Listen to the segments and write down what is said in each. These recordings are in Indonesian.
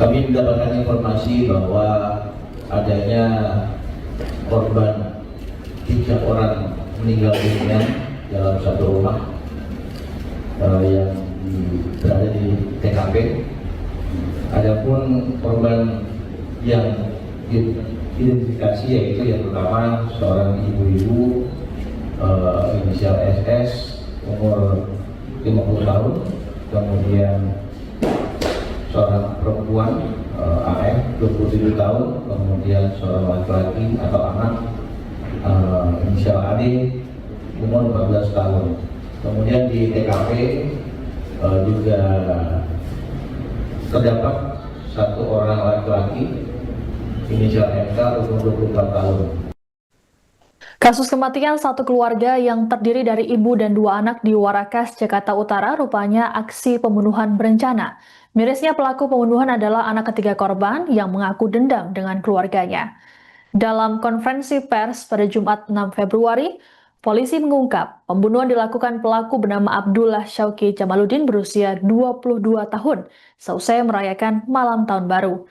Kami mendapatkan informasi bahwa adanya korban 3 orang meninggal dunia dalam satu rumah yang berada di TKP. Adapun korban yang diidentifikasi yaitu yang pertama seorang ibu-ibu inisial SS umur 50 tahun, kemudian seorang perempuan AF 27 tahun, kemudian seorang laki-laki atau anak inisial AD umur 14 tahun. Kemudian di TKP juga terdapat satu orang laki-laki inisial MK umur 24 tahun. Kasus kematian satu keluarga yang terdiri dari ibu dan 2 anak di Warakas, Jakarta Utara rupanya aksi pembunuhan berencana. Mirisnya pelaku pembunuhan adalah anak ketiga korban yang mengaku dendam dengan keluarganya. Dalam konferensi pers pada Jumat 6 Februari, polisi mengungkap pembunuhan dilakukan pelaku bernama Abdullah Syauki Jamaluddin berusia 22 tahun seusai merayakan malam tahun baru.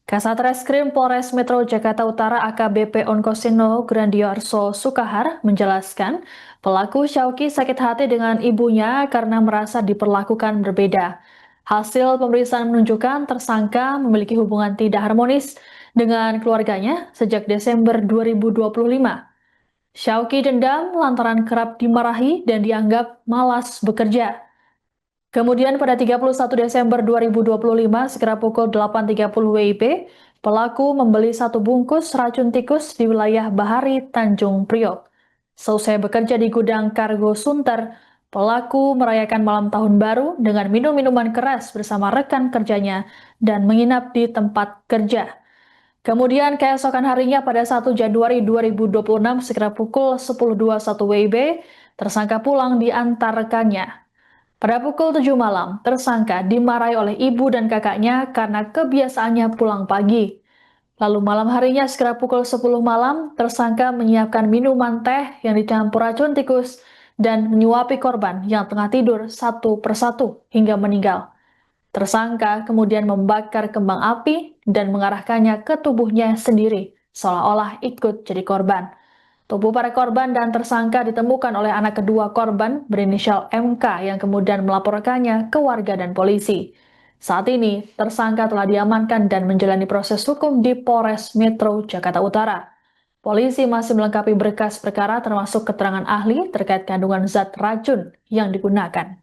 Kasat Reskrim Polres Metro Jakarta Utara AKBP Onkosino Grandiarso Sukahar menjelaskan pelaku Syauki sakit hati dengan ibunya karena merasa diperlakukan berbeda. Hasil pemeriksaan menunjukkan tersangka memiliki hubungan tidak harmonis dengan keluarganya sejak Desember 2025. Syauki dendam lantaran kerap dimarahi dan dianggap malas bekerja. Kemudian pada 31 Desember 2025, sekira pukul 8.30 WIB, pelaku membeli 1 bungkus racun tikus di wilayah Bahari, Tanjung Priok. Selesai bekerja di gudang kargo Sunter, pelaku merayakan malam tahun baru dengan minum minuman keras bersama rekan kerjanya dan menginap di tempat kerja. Kemudian keesokan harinya pada 1 Januari 2026, sekira pukul 10.21 WIB, tersangka pulang diantar rekannya. Pada pukul 7 malam, tersangka dimarahi oleh ibu dan kakaknya karena kebiasaannya pulang pagi. Lalu malam harinya sekitar pukul 10 malam, tersangka menyiapkan minuman teh yang dicampur racun tikus dan menyuapi korban yang tengah tidur satu persatu hingga meninggal. Tersangka kemudian membakar kembang api dan mengarahkannya ke tubuhnya sendiri, seolah-olah ikut jadi korban. Tubuh para korban dan tersangka ditemukan oleh anak kedua korban berinisial MK yang kemudian melaporkannya ke warga dan polisi. Saat ini, tersangka telah diamankan dan menjalani proses hukum di Polres Metro Jakarta Utara. Polisi masih melengkapi berkas perkara termasuk keterangan ahli terkait kandungan zat racun yang digunakan.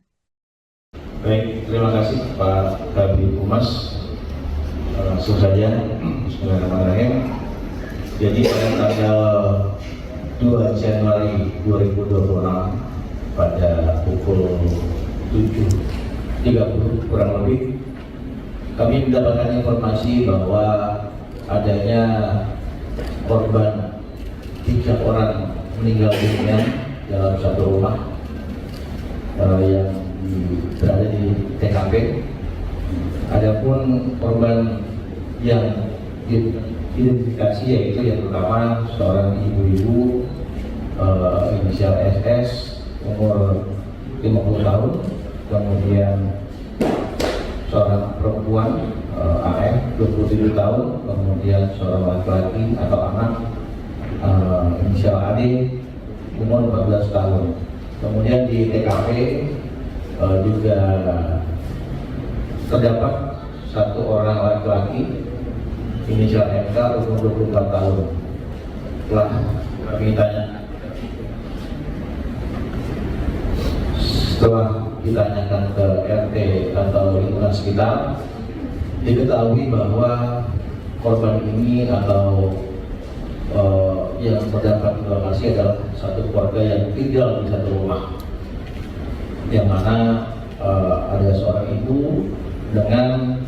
Baik, terima kasih Pak Kabid Humas. Langsung saja, Bismillahirrahmanirrahim. Jadi pada tanggal 2 Januari 2026 pada pukul 7.30 kurang lebih, kami mendapatkan informasi bahwa adanya korban 3 orang meninggal dunia dalam satu rumah yang berada di TKP. Adapun korban yang diidentifikasi yaitu yang pertama seorang ibu-ibu inisial SS umur 50 tahun, kemudian seorang perempuan AF 27 tahun, kemudian seorang laki-laki atau anak inisial AD umur 14 tahun. Kemudian di TKP juga terdapat satu orang laki-laki inisial MK umur 24 tahun. Setelah kami ditanyakan ke RT atau lingkungan sekitar, diketahui bahwa korban ini atau yang terdapat di lokasi adalah satu keluarga yang tinggal di satu rumah, yang mana ada seorang ibu dengan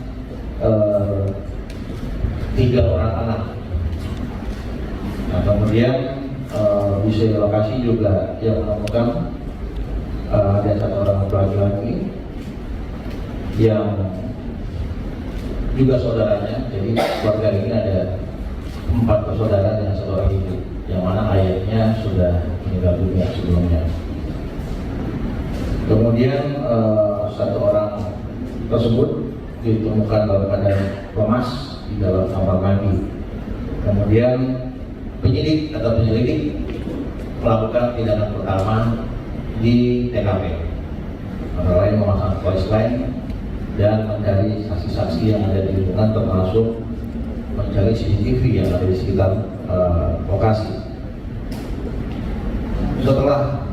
3 orang anak. Nah, kemudian di lokasi juga yang menemukan ada satu orang laki-laki yang juga saudaranya. Jadi keluarga ini ada 4 bersaudara dengan 1 orang ibu, yang mana ayahnya sudah meninggal dunia sebelumnya. Kemudian 1 orang tersebut ditemukan dalam keadaan lemas di dalam kamar mandi. Kemudian penyidik melakukan tindakan pertama di TKP, antara lain memasang polis lain dan mencari saksi-saksi yang ada di lingkungan, termasuk mencari CCTV yang ada di sekitar lokasi. Setelah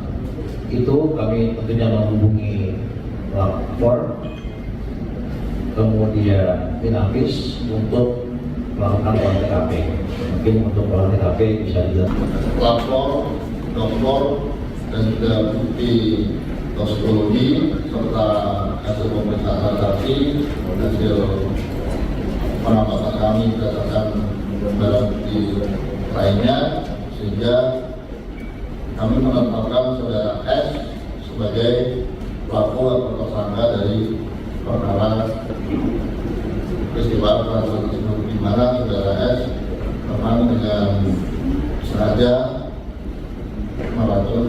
itu kami tentunya menghubungi lapor, kemudian Inavis untuk melakukan olah TKP. Mungkin untuk olah TKP bisa dilakukan lapor, dokter, dan juga bukti toksikologi serta hasil pemeriksaan saksi, hasil pengamatan kami berdasarkan barang bukti lainnya, sehingga kami menetapkan saudara S sebagai pelaku atau tersangka dari perkara peristiwa tersebut, di mana saudara S memang dengan sengaja meracun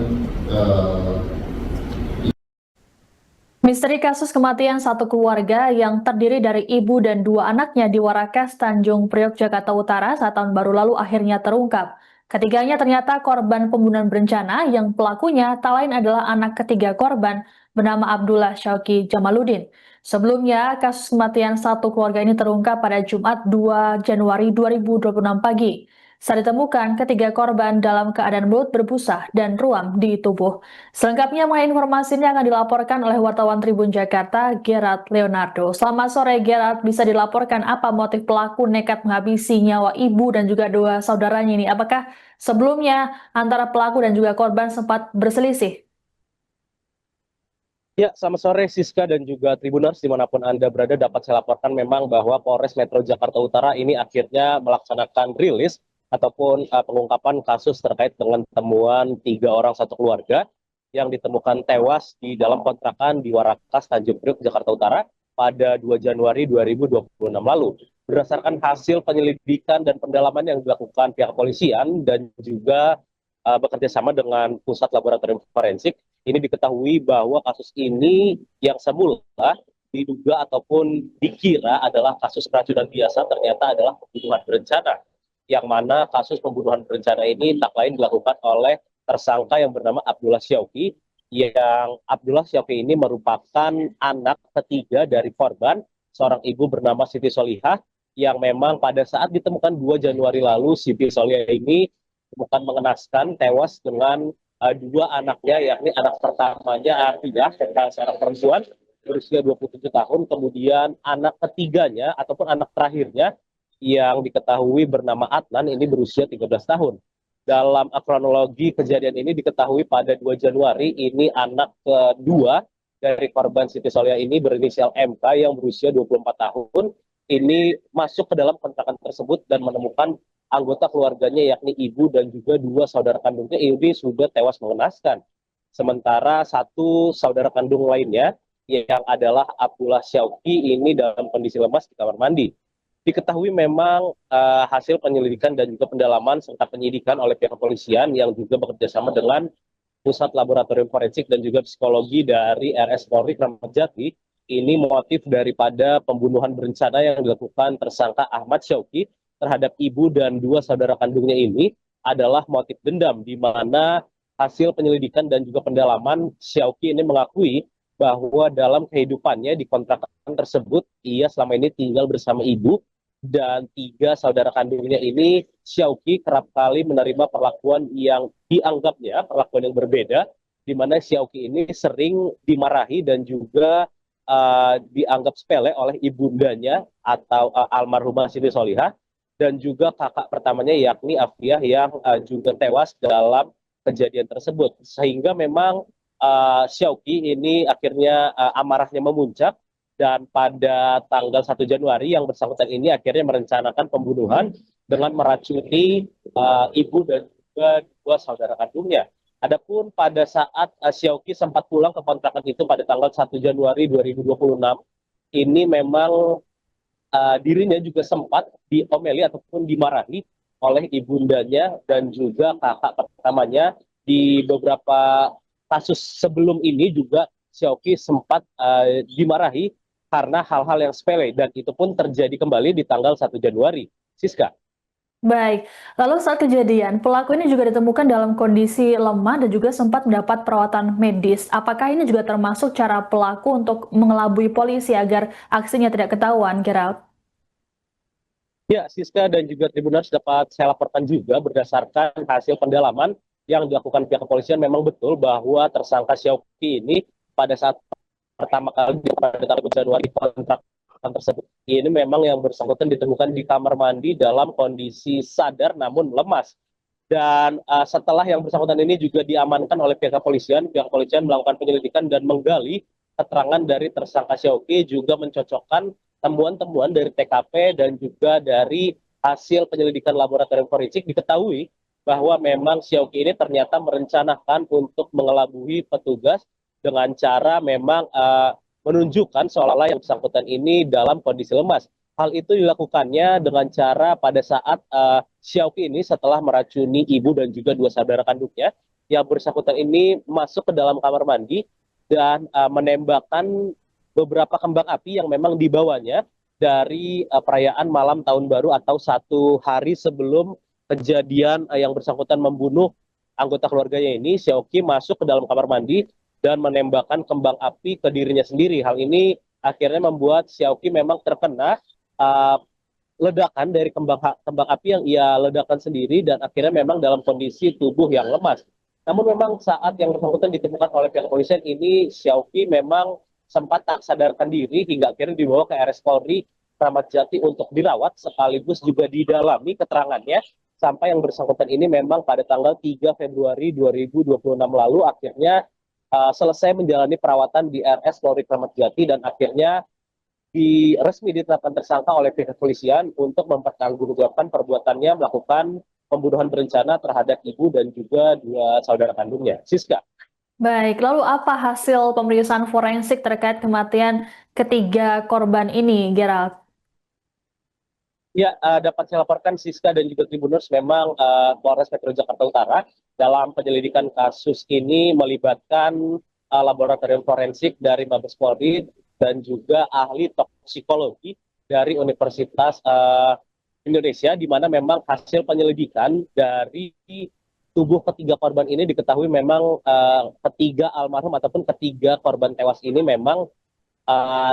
Misteri kasus kematian satu keluarga yang terdiri dari ibu dan dua anaknya di Warakas, Tanjung Priok, Jakarta Utara saat tahun baru lalu akhirnya terungkap. Ketiganya ternyata korban pembunuhan berencana yang pelakunya tak lain adalah anak ketiga korban bernama Abdullah Syauqi Jamaluddin. Sebelumnya, kasus kematian satu keluarga ini terungkap pada Jumat 2 Januari 2026 pagi. Saat ditemukan, ketiga korban dalam keadaan mulut berbusa dan ruam di tubuh. Selengkapnya mengenai informasi ini akan dilaporkan oleh wartawan Tribun Jakarta, Gerard Leonardo. Selamat sore Gerard, bisa dilaporkan apa motif pelaku nekat menghabisi nyawa ibu dan juga dua saudaranya ini? Apakah sebelumnya antara pelaku dan juga korban sempat berselisih? Ya, selamat sore Siska dan juga Tribuners dimanapun Anda berada. Dapat saya laporkan memang bahwa Polres Metro Jakarta Utara ini akhirnya melaksanakan rilis ataupun pengungkapan kasus terkait dengan temuan 3 orang satu keluarga yang ditemukan tewas di dalam kontrakan di Warakas, Tanjung Priok, Jakarta Utara pada 2 Januari 2026 lalu. Berdasarkan hasil penyelidikan dan pendalaman yang dilakukan pihak kepolisian dan juga bekerja sama dengan Pusat Laboratorium Forensik, ini diketahui bahwa kasus ini yang semula diduga ataupun dikira adalah kasus keracunan biasa, ternyata adalah pembunuhan berencana. Yang mana kasus pembunuhan berencana ini tak lain dilakukan oleh tersangka yang bernama Abdullah Syauqi, yang Abdullah Syauqi ini merupakan anak ketiga dari korban, seorang ibu bernama Siti Solihah, yang memang pada saat ditemukan 2 Januari lalu, Siti Solihah ini ditemukan mengenaskan tewas dengan dua anaknya, yakni anak pertamanya Afidah, seorang perempuan berusia 27 tahun, kemudian anak ketiganya ataupun anak terakhirnya yang diketahui bernama Adnan, ini berusia 13 tahun. Dalam kronologi kejadian ini diketahui pada 2 Januari ini anak kedua dari korban Siti Solihah ini berinisial MK yang berusia 24 tahun ini masuk ke dalam kontrakan tersebut dan menemukan anggota keluarganya yakni ibu dan juga dua saudara kandungnya ini sudah tewas mengenaskan. Sementara satu saudara kandung lainnya yang adalah Abdullah Syauqi ini dalam kondisi lemas di kamar mandi. Diketahui memang hasil penyelidikan dan juga pendalaman serta penyidikan oleh pihak kepolisian yang juga bekerja sama dengan Pusat Laboratorium Forensik dan juga Psikologi dari RS Polri Kramat Jati, ini motif daripada pembunuhan berencana yang dilakukan tersangka Ahmad Syauqi terhadap ibu dan dua saudara kandungnya ini adalah motif dendam, di mana hasil penyelidikan dan juga pendalaman Syauqi ini mengakui bahwa dalam kehidupannya di kontrakan tersebut ia selama ini tinggal bersama ibu dan 3 saudara kandungnya ini. Syauqi kerap kali menerima perlakuan yang dianggapnya perlakuan yang berbeda, di mana Syauqi ini sering dimarahi dan juga dianggap sepele oleh ibundanya atau almarhumah Siti Solihah dan juga kakak pertamanya yakni Afiah yang juga tewas dalam kejadian tersebut. Sehingga memang Syauqi ini akhirnya amarahnya memuncak, dan pada tanggal 1 Januari yang bersangkutan ini akhirnya merencanakan pembunuhan dengan meracuni ibu dan juga dua saudara kandungnya. Adapun pada saat Syauqi sempat pulang ke kontrakan itu pada tanggal 1 Januari 2026, ini memang dirinya juga sempat diomeli ataupun dimarahi oleh ibundanya dan juga kakak pertamanya. Di beberapa kasus sebelum ini juga Syauqi sempat dimarahi karena hal-hal yang sepele, dan itu pun terjadi kembali di tanggal 1 Januari. Siska. Baik, lalu saat kejadian, pelaku ini juga ditemukan dalam kondisi lemah dan juga sempat mendapat perawatan medis. Apakah ini juga termasuk cara pelaku untuk mengelabui polisi agar aksinya tidak ketahuan, Gerald? Ya, Siska dan juga Tribuners dapat saya laporkan juga berdasarkan hasil pendalaman yang dilakukan pihak kepolisian, memang betul bahwa tersangka Xiaoqi ini pada saat pertama kali pada tanggal Januari kontrak tersebut ini memang yang bersangkutan ditemukan di kamar mandi dalam kondisi sadar namun lemas. Dan setelah yang bersangkutan ini juga diamankan oleh pihak kepolisian melakukan penyelidikan dan menggali keterangan dari tersangka Xiaoqi, juga mencocokkan temuan-temuan dari TKP dan juga dari hasil penyelidikan laboratorium forensik. Diketahui bahwa memang Xiaoqi ini ternyata merencanakan untuk mengelabui petugas dengan cara memang menunjukkan seolah-olah yang bersangkutan ini dalam kondisi lemas. Hal itu dilakukannya dengan cara pada saat Xiaoqi ini setelah meracuni ibu dan juga dua saudara kandungnya, yang bersangkutan ini masuk ke dalam kamar mandi dan menembakkan beberapa kembang api yang memang dibawanya dari perayaan malam tahun baru atau 1 hari sebelum kejadian yang bersangkutan membunuh anggota keluarganya ini. Xiaoqi masuk ke dalam kamar mandi dan menembakkan kembang api ke dirinya sendiri. Hal ini akhirnya membuat Xiaoqi memang terkena ledakan dari kembang api yang ia ledakan sendiri, dan akhirnya memang dalam kondisi tubuh yang lemas. Namun memang saat yang bersangkutan ditemukan oleh pihak kepolisian ini, Xiaoqi memang sempat tak sadarkan diri hingga akhirnya dibawa ke RS Polri Kramat Jati untuk dirawat, sekaligus juga didalami keterangannya, sampai yang bersangkutan ini memang pada tanggal 3 Februari 2026 lalu akhirnya selesai menjalani perawatan di RS Polri Kramat Jati, dan akhirnya resmi ditetapkan tersangka oleh pihak kepolisian untuk mempertanggungjawabkan perbuatannya melakukan pembunuhan berencana terhadap ibu dan juga dua saudara kandungnya. Siska. Baik, lalu apa hasil pemeriksaan forensik terkait kematian ketiga korban ini, Gerald? Ya, dapat saya laporkan Siska dan juga Tribuners, memang Polres Metro Jakarta Utara dalam penyelidikan kasus ini melibatkan laboratorium forensik dari Mabes Polri dan juga ahli toksikologi dari Universitas Indonesia, di mana memang hasil penyelidikan dari tubuh ketiga korban ini diketahui memang ketiga almarhum ataupun ketiga korban tewas ini memang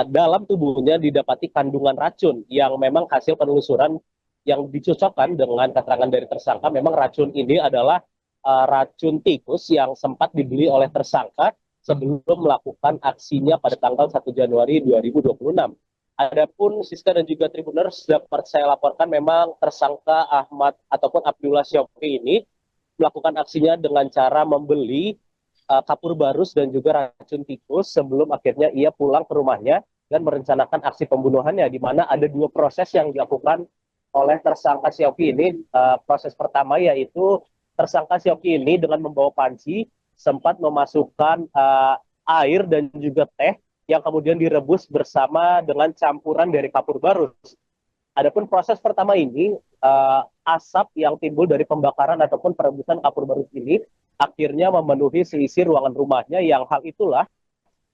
dalam tubuhnya didapati kandungan racun yang memang hasil penelusuran yang dicocokkan dengan keterangan dari tersangka, memang racun ini adalah racun tikus yang sempat dibeli oleh tersangka sebelum melakukan aksinya pada tanggal 1 Januari 2026. Adapun Siska dan juga Tribuners, dapat saya laporkan memang tersangka Ahmad ataupun Abdullah Xiaoqi ini melakukan aksinya dengan cara membeli kapur barus dan juga racun tikus sebelum akhirnya ia pulang ke rumahnya dan merencanakan aksi pembunuhannya, di mana ada dua proses yang dilakukan oleh tersangka Xiaoqi ini. Proses pertama yaitu tersangka Xiaoqi ini dengan membawa panci sempat memasukkan air dan juga teh yang kemudian direbus bersama dengan campuran dari kapur barus. Adapun proses pertama ini, asap yang timbul dari pembakaran ataupun perebusan kapur barus ini akhirnya memenuhi seisi ruangan rumahnya, yang hal itulah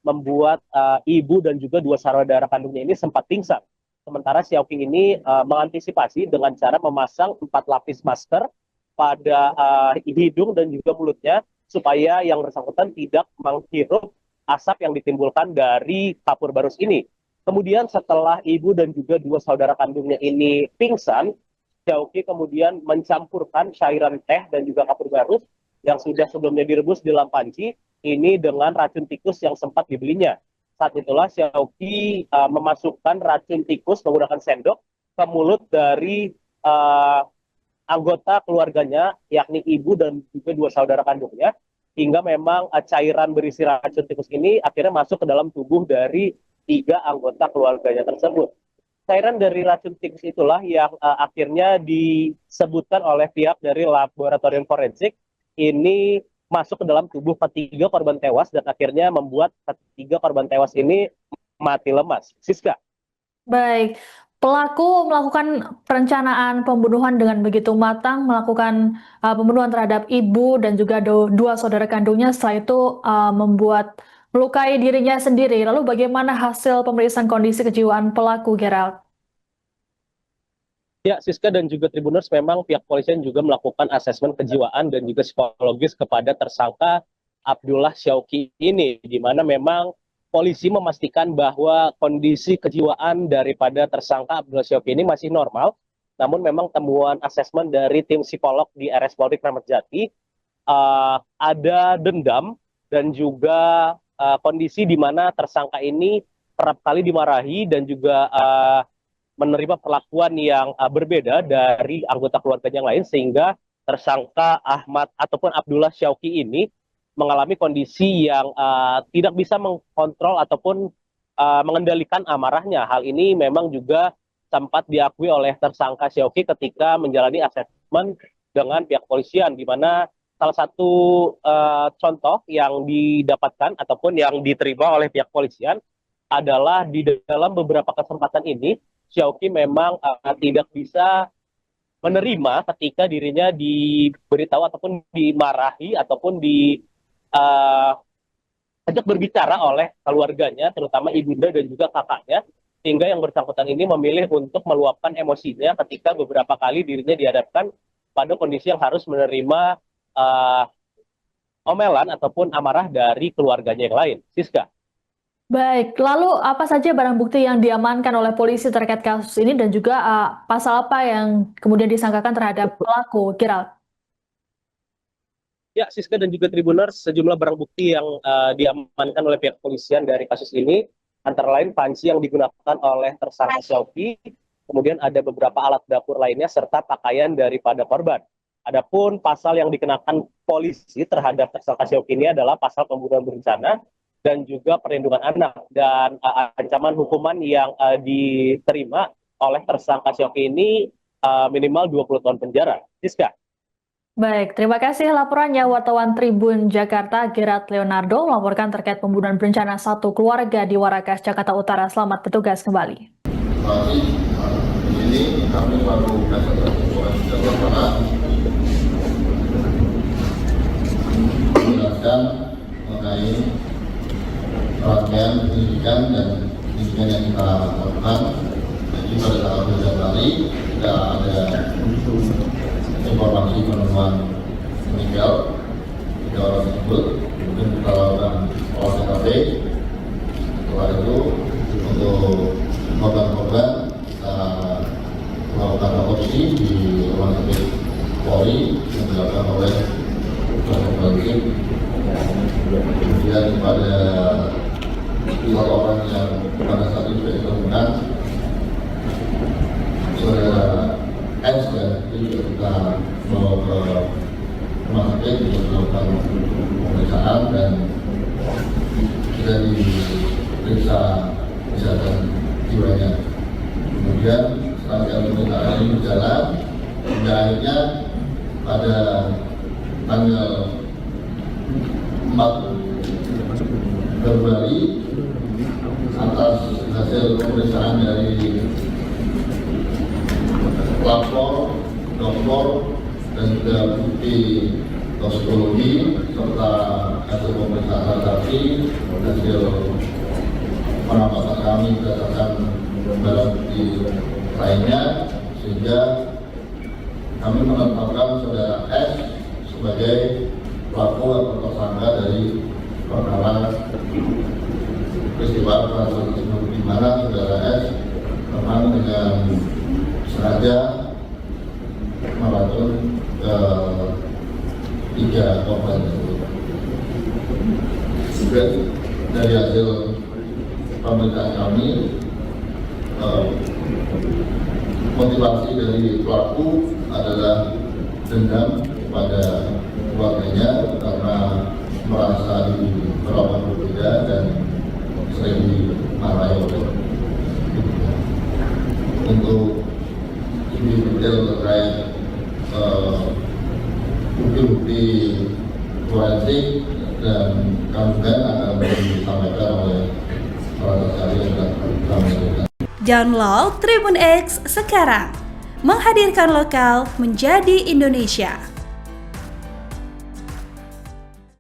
membuat ibu dan juga dua saudara kandungnya ini sempat pingsan. Sementara Xiaoqi ini mengantisipasi dengan cara memasang 4 lapis masker pada hidung dan juga mulutnya supaya yang bersangkutan tidak menghirup asap yang ditimbulkan dari kapur barus ini. Kemudian setelah ibu dan juga dua saudara kandungnya ini pingsan, Xiaoqi kemudian mencampurkan cairan teh dan juga kapur barus yang sudah sebelumnya direbus di dalam panci ini dengan racun tikus yang sempat dibelinya. Saat itulah Xiaoqi memasukkan racun tikus menggunakan sendok ke mulut dari anggota keluarganya, yakni ibu dan juga dua saudara kandungnya, hingga memang cairan berisi racun tikus ini akhirnya masuk ke dalam tubuh dari 3 anggota keluarganya tersebut. Cairan dari racun tikus itulah yang akhirnya disebutkan oleh pihak dari laboratorium forensik ini masuk ke dalam tubuh ketiga korban tewas dan akhirnya membuat ketiga korban tewas ini mati lemas. Siska. Baik, pelaku melakukan perencanaan pembunuhan dengan begitu matang, melakukan pembunuhan terhadap ibu dan juga dua saudara kandungnya. Setelah itu membuat melukai dirinya sendiri. Lalu bagaimana hasil pemeriksaan kondisi kejiwaan pelaku, Gerald? Ya, Siska dan juga Tribuners, memang pihak polisian juga melakukan asesmen kejiwaan dan juga psikologis kepada tersangka Abdullah Syauqi ini, di mana memang polisi memastikan bahwa kondisi kejiwaan daripada tersangka Abdullah Syauqi ini masih normal, namun memang temuan asesmen dari tim psikolog di RS Polri Kramat Jati ada dendam dan juga kondisi di mana tersangka ini kerap kali dimarahi dan juga menerima perlakuan yang berbeda dari anggota keluarganya yang lain, sehingga tersangka Ahmad ataupun Abdullah Syauqi ini mengalami kondisi yang tidak bisa mengkontrol ataupun mengendalikan amarahnya. Hal ini memang juga sempat diakui oleh tersangka Syauqi ketika menjalani asesmen dengan pihak polisian, di mana salah satu contoh yang didapatkan ataupun yang diterima oleh pihak polisian adalah di dalam beberapa kesempatan ini Syauqi memang tidak bisa menerima ketika dirinya diberitahu ataupun dimarahi ataupun diajak berbicara oleh keluarganya, terutama ibunda dan juga kakaknya, sehingga yang bersangkutan ini memilih untuk meluapkan emosinya ketika beberapa kali dirinya dihadapkan pada kondisi yang harus menerima omelan ataupun amarah dari keluarganya yang lain. Siska. Baik, lalu apa saja barang bukti yang diamankan oleh polisi terkait kasus ini dan juga pasal apa yang kemudian disangkakan terhadap pelaku, Gerald? Ya, Siska dan juga Tribuners, sejumlah barang bukti yang diamankan oleh pihak polisian dari kasus ini, antara lain panci yang digunakan oleh tersangka Syauqi, kemudian ada beberapa alat dapur lainnya, serta pakaian daripada korban. Adapun pasal yang dikenakan polisi terhadap tersangka Syauqi ini adalah pasal pembunuhan berencana dan juga perlindungan anak, dan ancaman hukuman yang diterima oleh tersangka Syauqi ini minimal 20 tahun penjara. Siska. Baik, terima kasih laporannya wartawan Tribun Jakarta Gerald Leonardo melaporkan terkait pembunuhan berencana satu keluarga di Warakas, Jakarta Utara. Selamat bertugas kembali. Ini kami selalu menjelaskan mengenai rangkaian penyidikan dan penyidikan yang kita lakukan. Jadi pada tanggal 2 Januari kita ada informasi penemuan meninggal 3 orang tersebut, kemudian kita lakukan olah TKP. Setelah itu untuk korban-korban kita melakukan otopsi di rumah sakit Polri yang dilakukan oleh dokter forensik. Kemudian pada 2 orang yang pada saat itu sudah ditemukan, saudara S dan itu juga kita bawa ke rumah sakit untuk melakukan pemeriksaan dan sudah diperiksa kesehatan jiwanya. Kemudian setelah pemeriksaan ini berjalan, hingga akhirnya pada tanggal 4 Februari atas hasil pemeriksaan dari lapor, dokter, dan juga bukti toksikologi serta hasil pemeriksaan saksi, hasil pengamatan kami berdasarkan barang bukti lainnya, sehingga kami menetapkan saudara S sebagai pelaku atau tersangka dari perkara peristiwa tersebut, di mana saudara S memang dengan sengaja meracun ke 3 korban tersebut. Juga dari hasil pemeriksaan kami, motivasi dari pelaku adalah dendam kepada keluarganya karena merasa diperlakukan berbeda dan sering dimarahi oleh ibunya. Untuk lebih detail terkait bukti-bukti forensik dan kandungan akan disampaikan oleh salah satu yang kami lakukan. Download Tribun X sekarang, menghadirkan lokal menjadi Indonesia.